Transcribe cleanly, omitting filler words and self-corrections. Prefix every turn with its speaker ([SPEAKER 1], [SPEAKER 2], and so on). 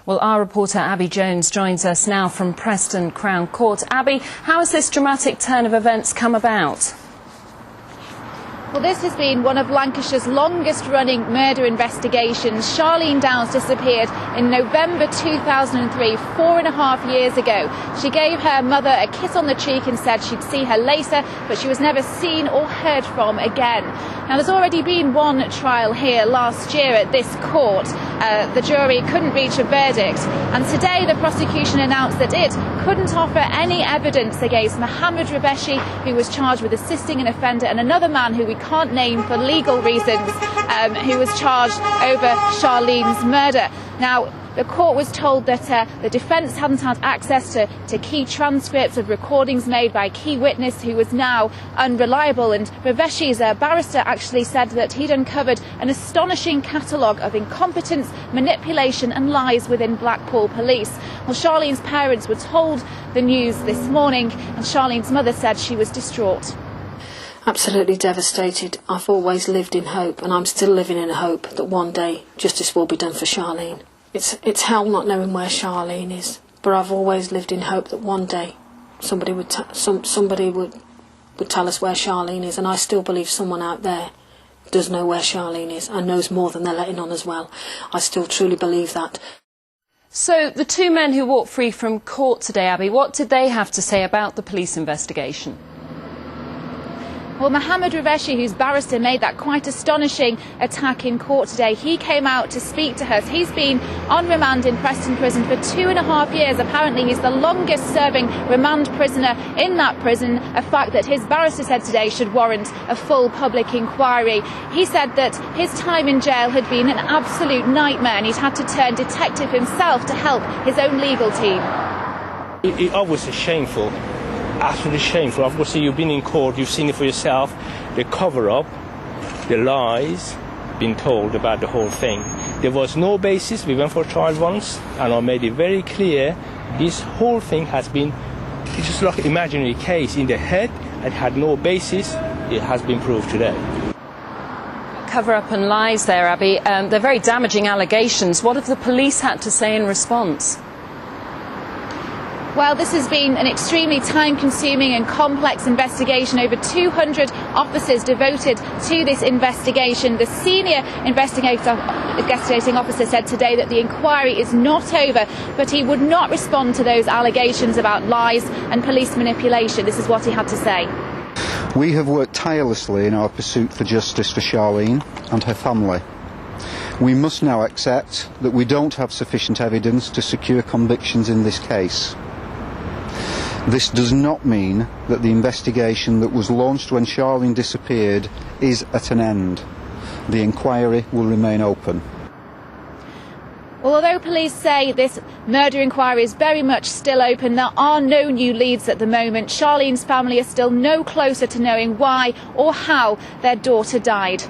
[SPEAKER 1] Well, our reporter Abby Jones joins us now from Preston Crown Court. Abby, how has this dramatic turn of events come about?
[SPEAKER 2] Well, this has been one of Lancashire's longest-running murder investigations. Charlene Downs disappeared in November 2003, 4.5 years ago. She gave her mother a kiss on the cheek and said she'd see her later, but she was never seen or heard from again. Now, there's already been one trial here last year at this court. The jury couldn't reach a verdict, and today the prosecution announced that it couldn't offer any evidence against Mohammed Rebeshi, who was charged with assisting an offender, and another man who we can't name for legal reasons, who was charged over Charlene's murder. Now, the court was told that the defence hadn't had access to key transcripts of recordings made by a key witness who was now unreliable, and Rebeshi's barrister actually said that he'd uncovered an astonishing catalogue of incompetence, manipulation and lies within Blackpool Police. Well, Charlene's parents were told the news this morning, and Charlene's mother said she was distraught.
[SPEAKER 3] Absolutely devastated. I've always lived in hope, and I'm still living in hope that one day justice will be done for Charlene. It's hell not knowing where Charlene is, but I've always lived in hope that one day somebody would tell us where Charlene is, and I still believe someone out there does know where Charlene is and knows more than they're letting on as well. I still truly believe that.
[SPEAKER 1] So the two men who walked free from court today, Abby, what did they have to say about the police investigation?
[SPEAKER 2] Well, Mohammed Rebeshi, whose barrister made that quite astonishing attack in court today, he came out to speak to us. He's been on remand in Preston Prison for 2.5 years. Apparently, he's the longest-serving remand prisoner in that prison, a fact that his barrister said today should warrant a full public inquiry. He said that his time in jail had been an absolute nightmare, and he'd had to turn detective himself to help his own legal team.
[SPEAKER 4] It obviously shameful. Absolutely shameful. Obviously, you've been in court, you've seen it for yourself, the cover-up, the lies being told about the whole thing. There was no basis. We went for trial once, and I made it very clear this whole thing has been, it's just like an imaginary case in the head and had no basis. It has been proved today.
[SPEAKER 1] Cover-up and lies there, Abby. They're very damaging allegations. What have the police had to say in response?
[SPEAKER 2] Well, this has been an extremely time-consuming and complex investigation. Over 200 officers devoted to this investigation. The senior investigating officer said today that the inquiry is not over, but he would not respond to those allegations about lies and police manipulation. This is what he had to say.
[SPEAKER 5] We have worked tirelessly in our pursuit for justice for Charlene and her family. We must now accept that we don't have sufficient evidence to secure convictions in this case. This does not mean that the investigation that was launched when Charlene disappeared is at an end. The inquiry will remain open.
[SPEAKER 2] Well, although police say this murder inquiry is very much still open, there are no new leads at the moment. Charlene's family are still no closer to knowing why or how their daughter died.